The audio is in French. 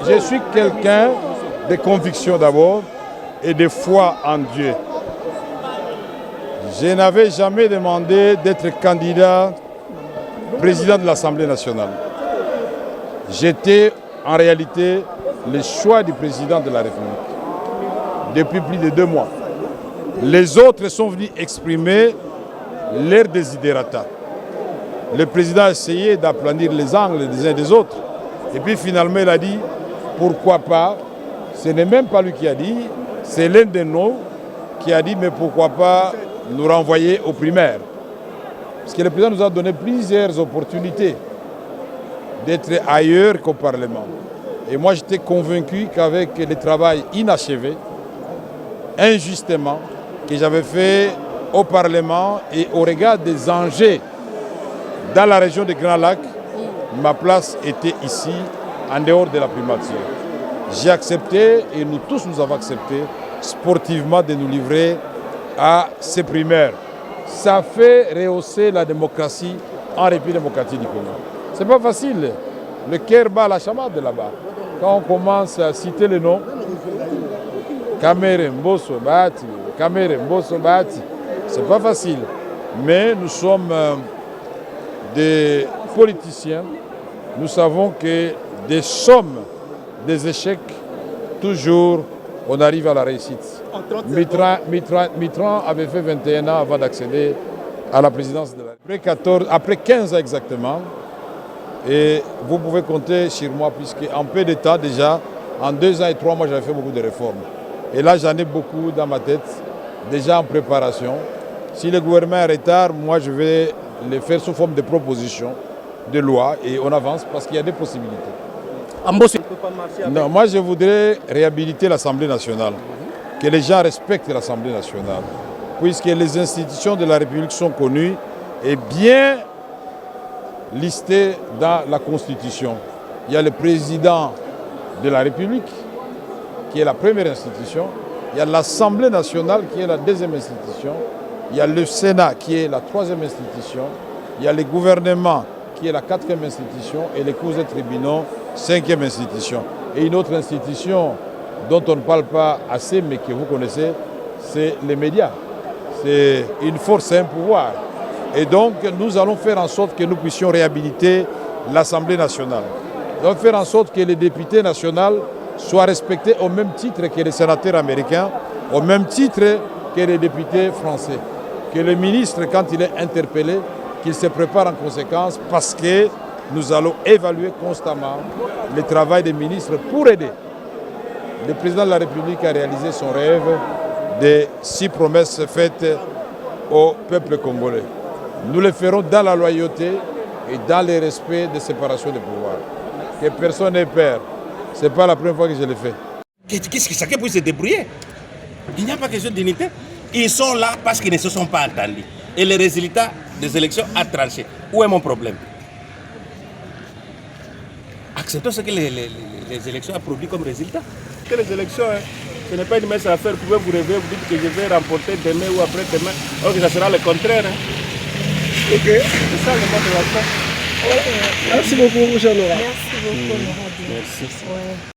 Je suis quelqu'un de conviction d'abord et de foi en Dieu. Je n'avais jamais demandé d'être candidat président de l'Assemblée nationale. J'étais en réalité le choix du président de la République depuis plus de 2 mois. Les autres sont venus exprimer leur desiderata. Le président a essayé d'aplanir les angles des uns des autres. Et puis finalement, il a dit, pourquoi pas, ce n'est même pas lui qui a dit, c'est l'un de nous qui a dit, mais pourquoi pas nous renvoyer aux primaires. Parce que le président nous a donné plusieurs opportunités d'être ailleurs qu'au Parlement. Et moi, j'étais convaincu qu'avec le travail inachevé, injustement, que j'avais fait au Parlement et au regard des enjeux dans la région des Grands Lacs, ma place était ici, en dehors de la primature. J'ai accepté, et nous tous nous avons accepté, sportivement de nous livrer à ces primaires. Ça fait rehausser la démocratie en République démocratique du Congo. C'est pas facile. Le cœur bat la chamade là-bas. Quand on commence à citer les noms, Kamere Mbosso Bahati, Kamere Mbosso Bahati, c'est pas facile. Mais nous sommes des politiciens. Nous savons que des sommes, des échecs, toujours on arrive à la réussite. Mitterrand avait fait 21 ans avant d'accéder à la présidence de la République. Après 15 ans exactement, et vous pouvez compter sur moi, puisqu'en peu de temps déjà, en 2 ans et 3 mois, j'avais fait beaucoup de réformes. Et là, j'en ai beaucoup dans ma tête, déjà en préparation. Si le gouvernement est en retard, moi, je vais les faire sous forme de propositions, de loi, et on avance parce qu'il y a des possibilités. Non, moi, je voudrais réhabiliter l'Assemblée nationale, que les gens respectent l'Assemblée nationale, puisque les institutions de la République sont connues et bien listées dans la Constitution. Il y a le président de la République, qui est la première institution. Il y a l'Assemblée nationale, qui est la deuxième institution. Il y a le Sénat, qui est la troisième institution. Il y a le gouvernement, qui est la quatrième institution, et les cours et tribunaux, cinquième institution. Et une autre institution dont on ne parle pas assez, mais que vous connaissez, c'est les médias. C'est une force et un pouvoir. Et donc, nous allons faire en sorte que nous puissions réhabiliter l'Assemblée nationale. Nous allons faire en sorte que les députés nationaux soient respectés au même titre que les sénateurs américains, au même titre que les députés français. Que le ministre, quand il est interpellé, qu'il se prépare en conséquence, parce que nous allons évaluer constamment le travail des ministres pour aider le président de la République à réaliser son rêve des 6 promesses faites au peuple congolais. Nous le ferons dans la loyauté et dans le respect de séparation des pouvoirs. Que personne n'ait peur. Ce n'est pas la première fois que je le fais. Qu'est-ce que chacun puisse se débrouiller? Il n'y a pas question d'unité. Ils sont là parce qu'ils ne se sont pas entendus. Et le résultat des élections a tranché. Où est mon problème? Acceptons ce que les élections ont produit comme résultat. Les élections, ce n'est pas une mince affaire. Vous pouvez vous rêver, vous dites que je vais remporter demain ou après-demain, alors que ça sera le contraire. Ok. C'est ça le mode de la fin. Merci beaucoup, Jean-Laurent. Merci beaucoup, Laurent. Merci. Ouais.